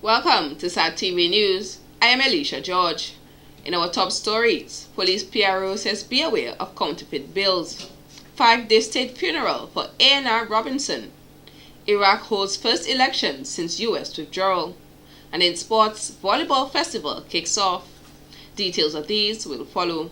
Welcome to SAT TV News. I am Alicia George. In our top stories, police PRO says be aware of counterfeit bills. 5-day state funeral for A&R Robinson. Iraq holds first election since U.S. withdrawal. And in sports, volleyball festival kicks off. Details of these will follow.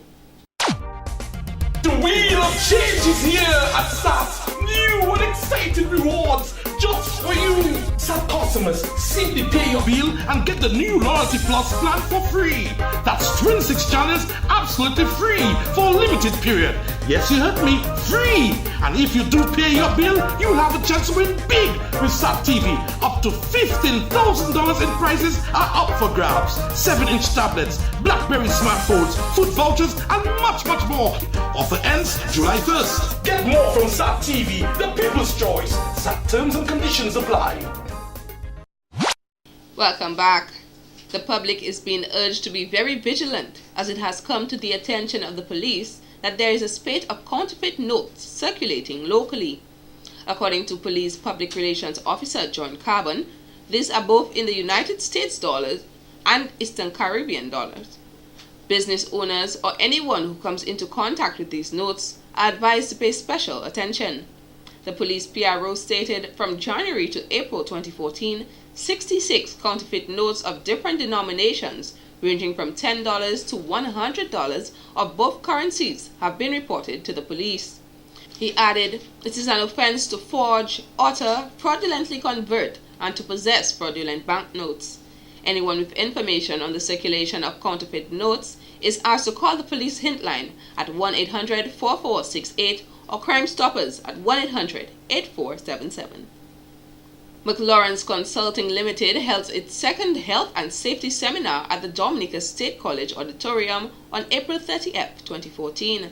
The wheel of change is here at SAT. New and exciting rewards just for you. SAT customers, simply pay your bill and get the new Loyalty Plus plan for free. That's 26 channels absolutely free for a limited period. Yes, you heard me, free. And if you do pay your bill, you'll have a chance to win big with SAT TV. Up to $15,000 in prizes are up for grabs. 7-inch tablets, BlackBerry smartphones, food vouchers, and much, much more. Offer ends July 1st. Get more from SAT TV, the people's choice. SAT terms and conditions apply. Welcome back. The public is being urged to be very vigilant as it has come to the attention of the police that there is a spate of counterfeit notes circulating locally. According to Police Public Relations Officer John Carbon, these are both in the United States dollars and Eastern Caribbean dollars. Business owners or anyone who comes into contact with these notes are advised to pay special attention. The police PRO stated from January to April 2014, 66 counterfeit notes of different denominations ranging from $10 to $100 of both currencies have been reported to the police. He added, it is an offense to forge, alter, fraudulently convert, and to possess fraudulent banknotes. Anyone with information on the circulation of counterfeit notes is asked to call the police hotline at 1-800-4468 or Crime Stoppers at 1-800-8477. McLaurin's Consulting Limited held its second Health and Safety Seminar at the Dominica State College Auditorium on April 30th, 2014.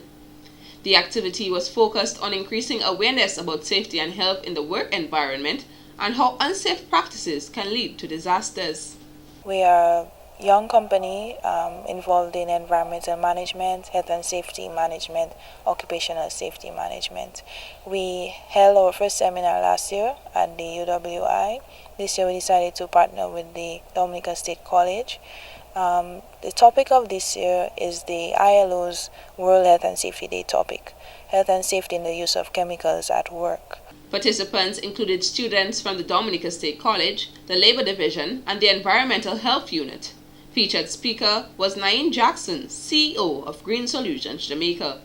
The activity was focused on increasing awareness about safety and health in the work environment and how unsafe practices can lead to disasters. We are a young company involved in environmental management, health and safety management, occupational safety management. We held our first seminar last year at the UWI. This year we decided to partner with the Dominica State College. The topic of this year is the ILO's World Health and Safety Day topic, health and safety in the use of chemicals at work. Participants included students from the Dominica State College, the Labor Division, and the Environmental Health Unit. Featured speaker was Naeem Jackson, CEO of Green Solutions Jamaica.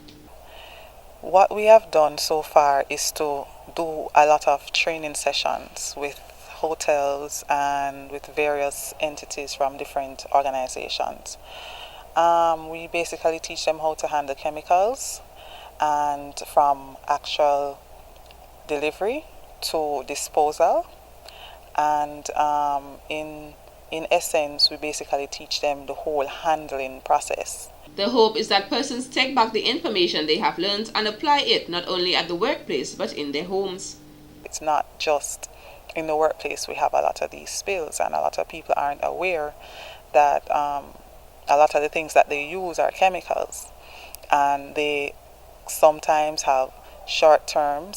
What we have done so far is to do a lot of training sessions with hotels and with various entities from different organizations. We basically teach them how to handle chemicals, and from actual delivery to disposal, and in essence we basically teach them the whole handling process. The hope is that persons take back the information they have learned and apply it not only at the workplace but in their homes. It's not just in the workplace we have a lot of these spills, and a lot of people aren't aware that a lot of the things that they use are chemicals, and they sometimes have short-term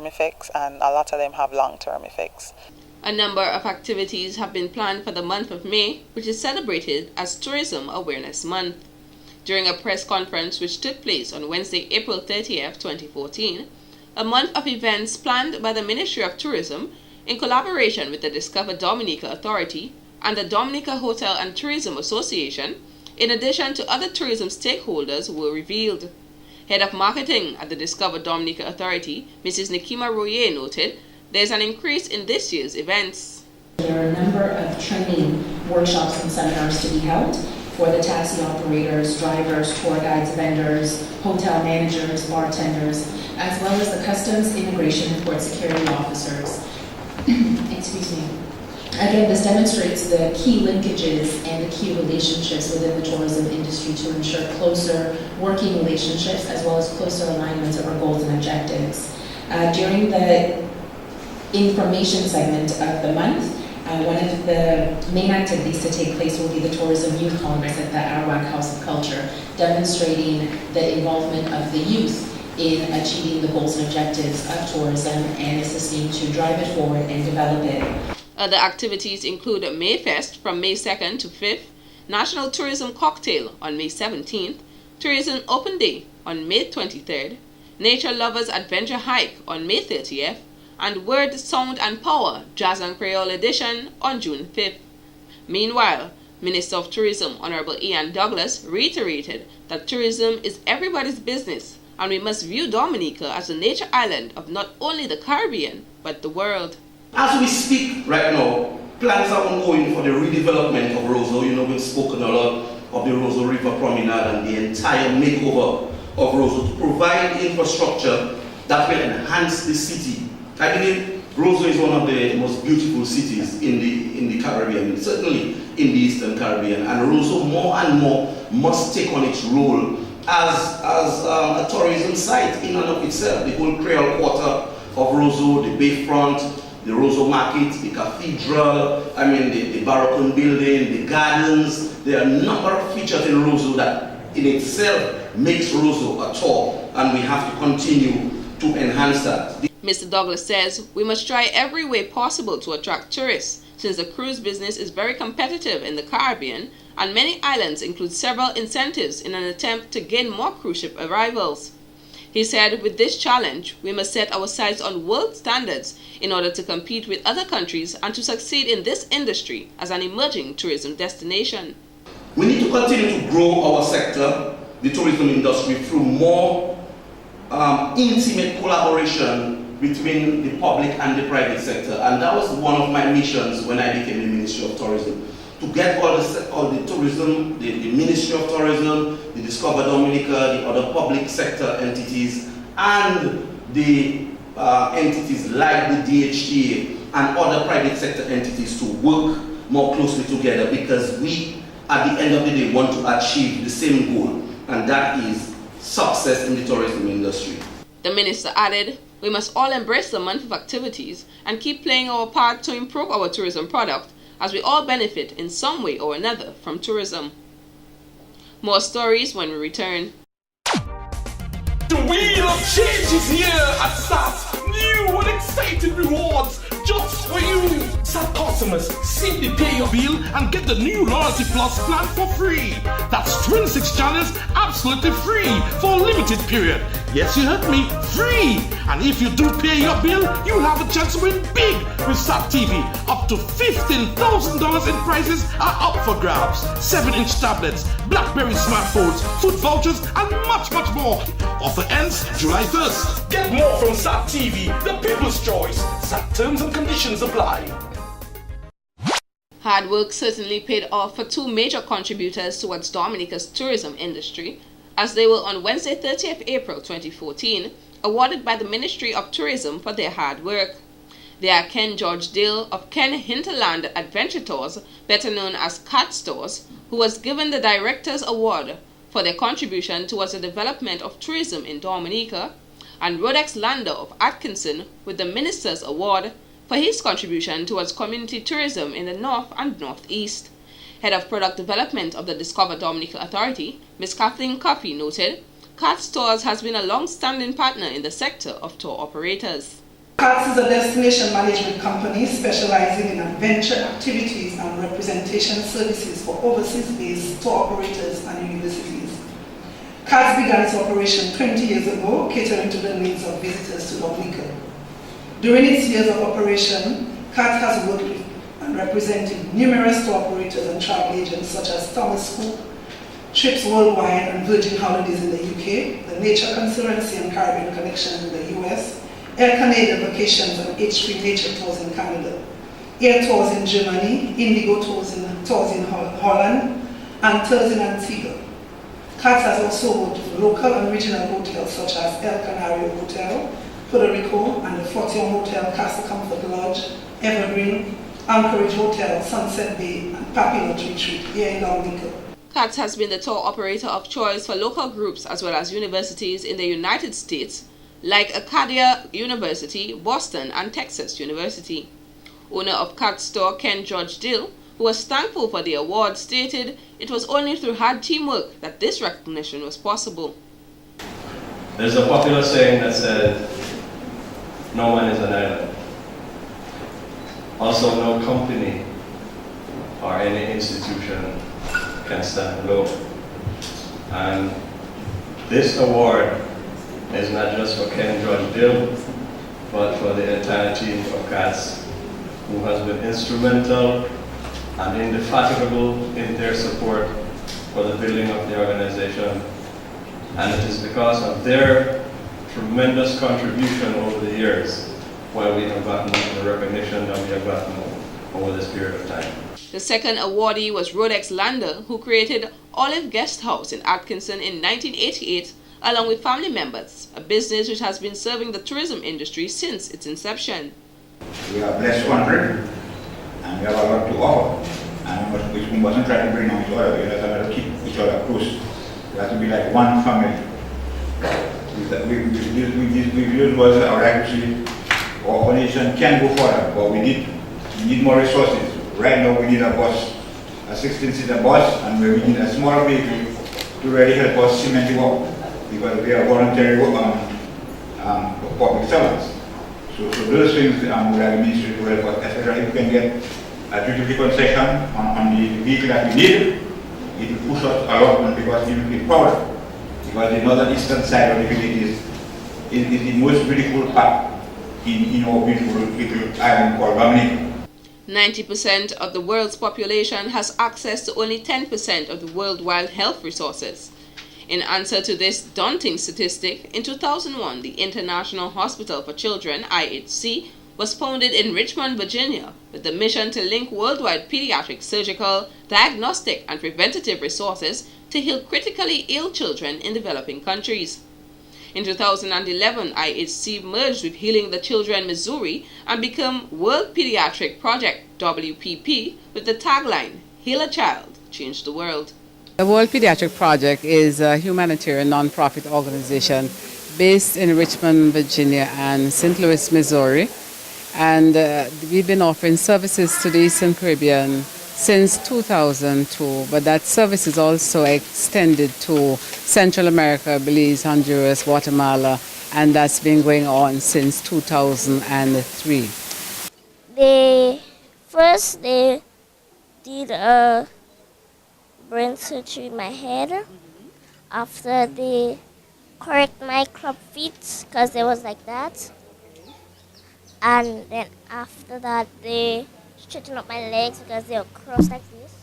effects, and a lot of them have long-term effects. A number of activities have been planned for the month of May, which is celebrated as Tourism Awareness Month. During a press conference which took place on Wednesday, April 30th, 2014, a month of events planned by the Ministry of Tourism in collaboration with the Discover Dominica Authority and the Dominica Hotel and Tourism Association, in addition to other tourism stakeholders, were revealed. Head of Marketing at the Discover Dominica Authority, Mrs. Nikima Royer, noted there is an increase in this year's events. There are a number of training workshops and seminars to be held for the taxi operators, drivers, tour guides, vendors, hotel managers, bartenders, as well as the customs, immigration, and port security officers. Excuse me. Again, this demonstrates the key linkages and the key relationships within the tourism industry to ensure closer working relationships as well as closer alignment of our goals and objectives. During the information segment of the month, one of the main activities to take place will be the Tourism Youth Congress at the Arawak House of Culture, demonstrating the involvement of the youth in achieving the goals and objectives of tourism and assisting to drive it forward and develop it. Other activities include Mayfest from May 2nd to 5th, National Tourism Cocktail on May 17th, Tourism Open Day on May 23rd, Nature Lovers Adventure Hike on May 30th, and Word, Sound and Power Jazz and Creole Edition on June 5th. Meanwhile, Minister of Tourism Honorable Ian Douglas reiterated that tourism is everybody's business and we must view Dominica as a nature island of not only the Caribbean but the world. As we speak right now, plans are ongoing for the redevelopment of Roseau. You know, we've spoken a lot of the Roseau River Promenade and the entire makeover of Roseau to provide infrastructure that will enhance the city. I believe Roseau is one of the most beautiful cities in the Caribbean, certainly in the Eastern Caribbean, and Roseau more and more must take on its role as a tourism site in and of itself. The whole Creole Quarter of Roseau, the Bayfront, the Roseau Market, the Cathedral, the Barracoon Building, the gardens. There are a number of features in Roseau that in itself makes Roseau a tour, and we have to continue to enhance that. Mr. Douglas says we must try every way possible to attract tourists, since the cruise business is very competitive in the Caribbean and many islands include several incentives in an attempt to gain more cruise ship arrivals. He said with this challenge, we must set our sights on world standards in order to compete with other countries and to succeed in this industry as an emerging tourism destination. We need to continue to grow our sector, the tourism industry, through more intimate collaboration between the public and the private sector, and that was one of my missions when I became the Ministry of Tourism, to get all the tourism, the Ministry of Tourism, the Discover Dominica, the other public sector entities, and the entities like the DHTA and other private sector entities to work more closely together, because we, at the end of the day, want to achieve the same goal, and that is success in the tourism industry. The minister added, we must all embrace the month of activities and keep playing our part to improve our tourism product, as we all benefit in some way or another from tourism. More stories when we return. The wheel of change is here at SAT. New and exciting rewards just for you. SAT customers, simply pay your bill and get the new Loyalty Plus plan for free. That's 26 channels absolutely free for a limited period. Yes, you heard me, free. And if you do pay your bill, you'll have a chance to win big with SAT TV. Up to $15,000 in prizes are up for grabs. 7-inch tablets, BlackBerry smartphones, food vouchers, and much, much more. Offer ends July 1st. Get more from SAT TV, the people's choice. SAT terms and conditions apply. Hard work certainly paid off for two major contributors towards Dominica's tourism industry, as they were on Wednesday 30th April 2014 awarded by the Ministry of Tourism for their hard work. They are Ken George Dale of Ken Hinterland Adventure Tours, better known as CAT Stores, who was given the Director's Award for their contribution towards the development of tourism in Dominica, and Rodex Lando of Atkinson with the Minister's Award for his contribution towards community tourism in the North and Northeast. Head of Product Development of the Discover Dominica Authority, Ms. Kathleen Coffey, noted, CATS Tours has been a long-standing partner in the sector of tour operators. CATS is a destination management company specializing in adventure activities and representation services for overseas-based tour operators and universities. CATS began its operation 20 years ago, catering to the needs of visitors to Dominica. During its years of operation, CATS has worked with and represented numerous tour operators and travel agents such as Thomas Cook, Trips Worldwide and Virgin Holidays in the UK, the Nature Conservancy and Caribbean Connection in the US, Air Canada Vacations and H3 Nature Tours in Canada, Air Tours in Germany, Indigo Tours in Holland, and Tours in Antigua. CATS has also worked with local and regional hotels such as El Canario Hotel, Puerto Rico, and the Fortune Hotel Castle Comfort Lodge, Evergreen, Anchorage Hotel, Sunset Bay, and Papillon Retreat here in Dominica. CATS has been the tour operator of choice for local groups as well as universities in the United States, like Acadia University, Boston, and Texas University. Owner of CATS store, Ken George Dill, who was thankful for the award, stated it was only through hard teamwork that this recognition was possible. There's a popular saying that says, no man is an island. Also, no company or any institution can stand alone. And this award is not just for Ken George Dill, but for the entire team of CATS, who has been instrumental and indefatigable in their support for the building of the organization. And it is because of their tremendous contribution over the years why we have gotten the recognition that we have gotten over this period of time. The second awardee was Rodex Lander, who created Olive Guest House in Atkinson in 1988, along with family members, a business which has been serving the tourism industry since its inception. We are a blessed country, and we have a lot to offer, and we mustn't try to bring on each other. We have to keep each other close. We have to be like one family. We was our legacy. Our nation can go further, but we need more resources. Right now we need a bus, a 16-seater bus, and we need a small vehicle to really help us cement the work, because we are voluntary public servants. So those things would have the ministry to help us, especially if we can get a duty concession on the vehicle that we need. It will push us a lot, because it will be proud, because the northeastern side of the village is the most beautiful part in our beautiful little island called Dominica. 90% of the world's population has access to only 10% of the worldwide health resources. In answer to this daunting statistic, in 2001, the International Hospital for Children, IHC, was founded in Richmond, Virginia, with the mission to link worldwide pediatric surgical, diagnostic, and preventative resources to heal critically ill children in developing countries. In 2011, IHC merged with Healing the Children Missouri and became World Pediatric Project, WPP, with the tagline, Heal a Child, Change the World. The World Pediatric Project is a humanitarian non-profit organization based in Richmond, Virginia and St. Louis, Missouri. And we've been offering services to the Eastern Caribbean since 2002, but that service is also extended to Central America, Belize, Honduras, Guatemala, and that's been going on since 2003. They did a brain surgery in my head. After they correct my club feet, because they was like that. And then after that, they straighten up my legs because they were crossed like this.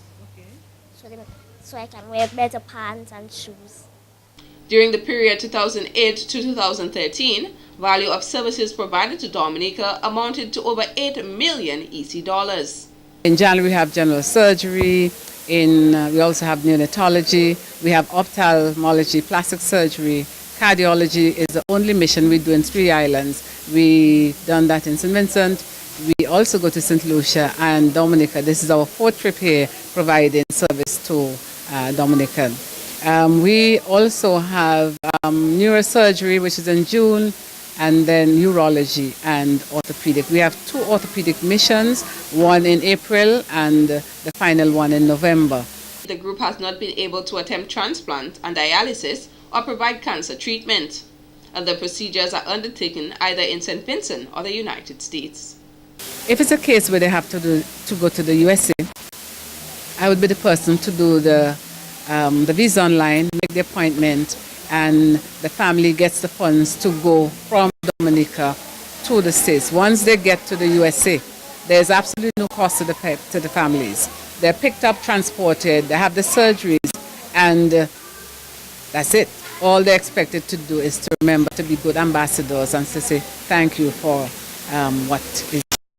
Okay. So I can wear better pants and shoes. During the period 2008 to 2013, value of services provided to Dominica amounted to over $8 million EC dollars. In January we have general surgery, we also have neonatology, we have ophthalmology, plastic surgery. Cardiology is the only mission we do in 3 islands. We've done that in St. Vincent. We also go to St. Lucia and Dominica. This is our 4th trip here providing service to Dominica. We also have neurosurgery, which is in June, and then urology and orthopedic. We have 2 orthopedic missions, one in April and the final one in November. The group has not been able to attempt transplant and dialysis or provide cancer treatment. Other procedures are undertaken either in St. Vincent or the United States. If it's a case where they have to go to the USA, I would be the person to do the visa online, make the appointment, and the family gets the funds to go from Dominica to the States. Once they get to the USA, there's absolutely no cost to the families. They're picked up, transported, they have the surgeries, and that's it. All they're expected to do is to remember to be good ambassadors and to say thank you for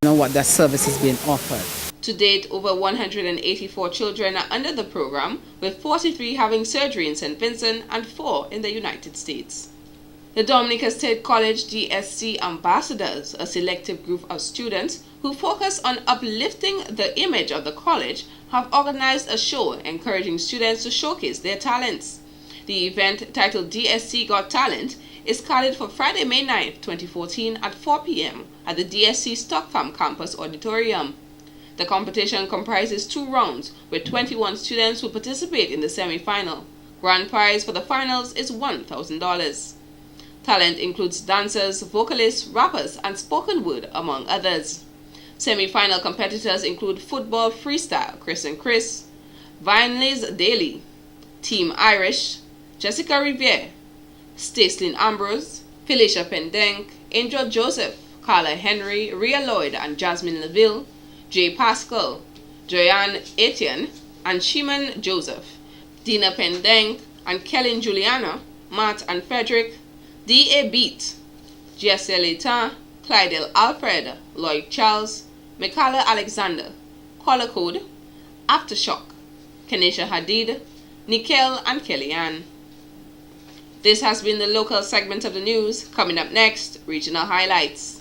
what that service is being offered. To date, over 184 children are under the program, with 43 having surgery in St. Vincent and 4 in the United States. The Dominica State College DSC Ambassadors, a selective group of students who focus on uplifting the image of the college, have organized a show encouraging students to showcase their talents. The event, titled DSC Got Talent, is scheduled for Friday, May 9, 2014 at 4 p.m. at the DSC Stock Farm Campus Auditorium. The competition comprises 2 rounds, with 21 students who participate in the semi-final. Grand prize for the finals is $1,000. Talent includes dancers, vocalists, rappers, and spoken word, among others. Semi-final competitors include football freestyle Chris and Chris, Vinely's Daily, Team Irish, Jessica Riviere, Stacelyn Ambrose, Felicia Pendenk, Angel Joseph, Carla Henry, Rhea Lloyd and Jasmine Leville, Jay Pascal, Joyanne Etienne, and Shimon Joseph, Dina Pendenk and Kellen Juliana, Matt and Frederick, D.A. Beat, Jesse Leighton, Clydell Alfred, Lloyd Charles, Mikala Alexander, Color Code, Aftershock, Kenesha Hadid, Nikel and Kellyanne. This has been the local segment of the news. Coming up next, regional highlights.